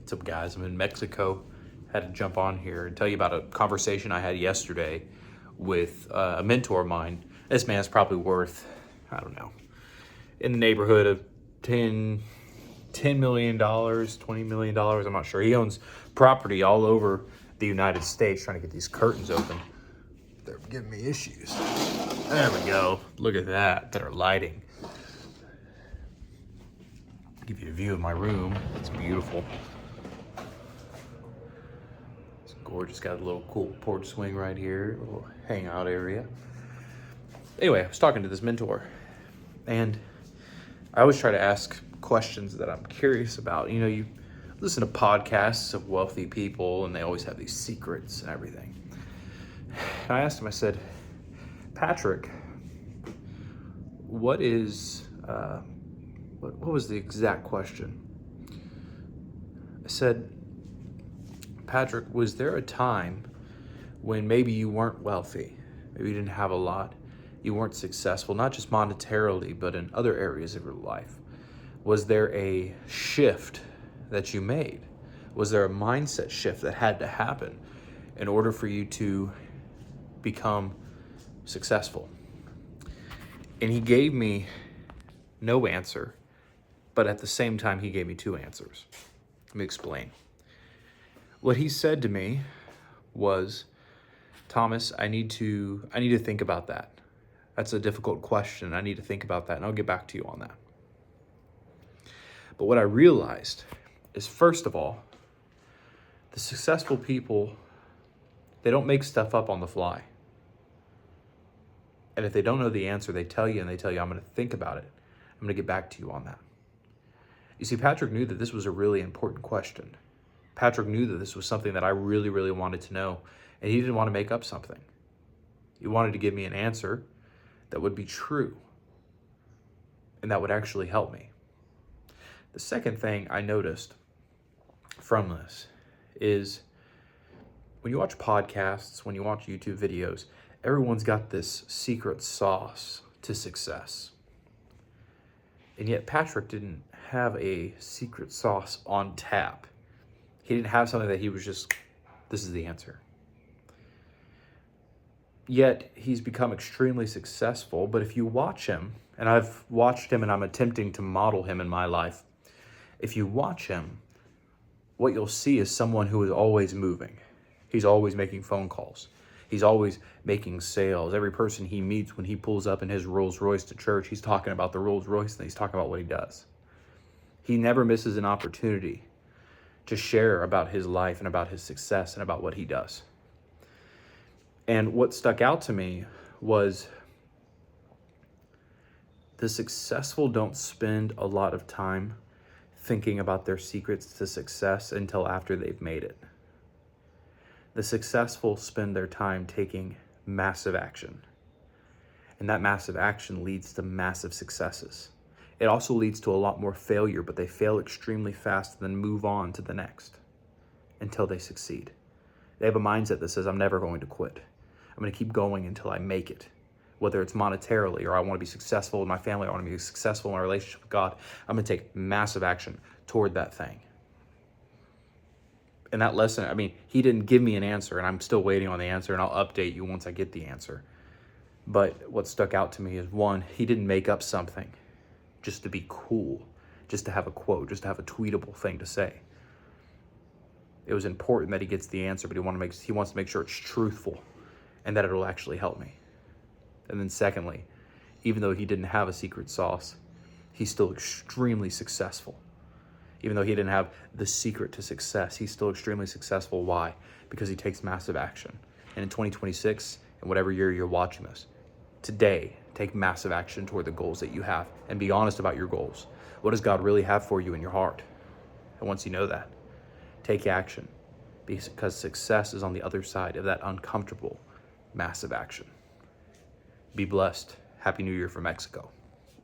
What's up, guys? I'm in Mexico. Had to jump on here and tell you about a conversation I had yesterday with a mentor of mine. This man's probably worth, I don't know, in the neighborhood of $10 million, $20 million. I'm not sure. He owns property all over the United States, trying to get these curtains open. They're giving me issues. There we go. Look at that. Better lighting. Give you a view of my room. It's beautiful. It's gorgeous. Got a little cool porch swing right here, a little hangout area. Anyway, I was talking to this mentor, and I always try to ask questions that I'm curious about. You know, you listen to podcasts of wealthy people, and they always have these secrets and everything. And I asked him, I said, Patrick, what was the exact question? I said, Patrick, was there a time when maybe you weren't wealthy, maybe you didn't have a lot, you weren't successful, not just monetarily, but in other areas of your life? Was there a shift that you made? Was there a mindset shift that had to happen in order for you to become successful? And he gave me no answer, but at the same time, he gave me two answers. Let me explain. What he said to me was, Thomas, I need to think about that. That's a difficult question. I need to think about that, and I'll get back to you on that. But what I realized is, first of all, the successful people, they don't make stuff up on the fly. And if they don't know the answer, they tell you, I'm going to think about it. I'm going to get back to you on that. You see, Patrick knew that this was a really important question. Patrick knew that this was something that I really, really wanted to know, and he didn't want to make up something. He wanted to give me an answer that would be true and that would actually help me. The second thing I noticed from this is when you watch podcasts, when you watch YouTube videos, everyone's got this secret sauce to success. And yet Patrick didn't have a secret sauce on tap. He didn't have something that he was just, this is the answer. Yet he's become extremely successful. But if you watch him, and I've watched him and I'm attempting to model him in my life, if you watch him, what you'll see is someone who is always moving. He's always making phone calls. He's always making sales. Every person he meets, when he pulls up in his Rolls Royce to church, he's talking about the Rolls Royce and he's talking about what he does. He never misses an opportunity to share about his life and about his success and about what he does. And what stuck out to me was the successful don't spend a lot of time thinking about their secrets to success until after they've made it. The successful spend their time taking massive action. And that massive action leads to massive successes. It also leads to a lot more failure, but they fail extremely fast and then move on to the next until they succeed. They have a mindset that says, I'm never going to quit. I'm going to keep going until I make it. Whether it's monetarily, or I want to be successful with my family, I want to be successful in my relationship with God, I'm going to take massive action toward that thing. And that lesson, he didn't give me an answer, and I'm still waiting on the answer, and I'll update you once I get the answer. But what stuck out to me is, one, he didn't make up something just to be cool, just to have a quote, just to have a tweetable thing to say. It was important that he gets the answer, but he wants to make sure it's truthful and that it'll actually help me. And then secondly, even though he didn't have a secret sauce, he's still extremely successful. Even though he didn't have the secret to success, he's still extremely successful. Why? Because he takes massive action. And in 2026, and whatever year you're watching this, today, take massive action toward the goals that you have and be honest about your goals. What does God really have for you in your heart? And once you know that, take action, because success is on the other side of that uncomfortable, massive action. Be blessed. Happy New Year from Mexico.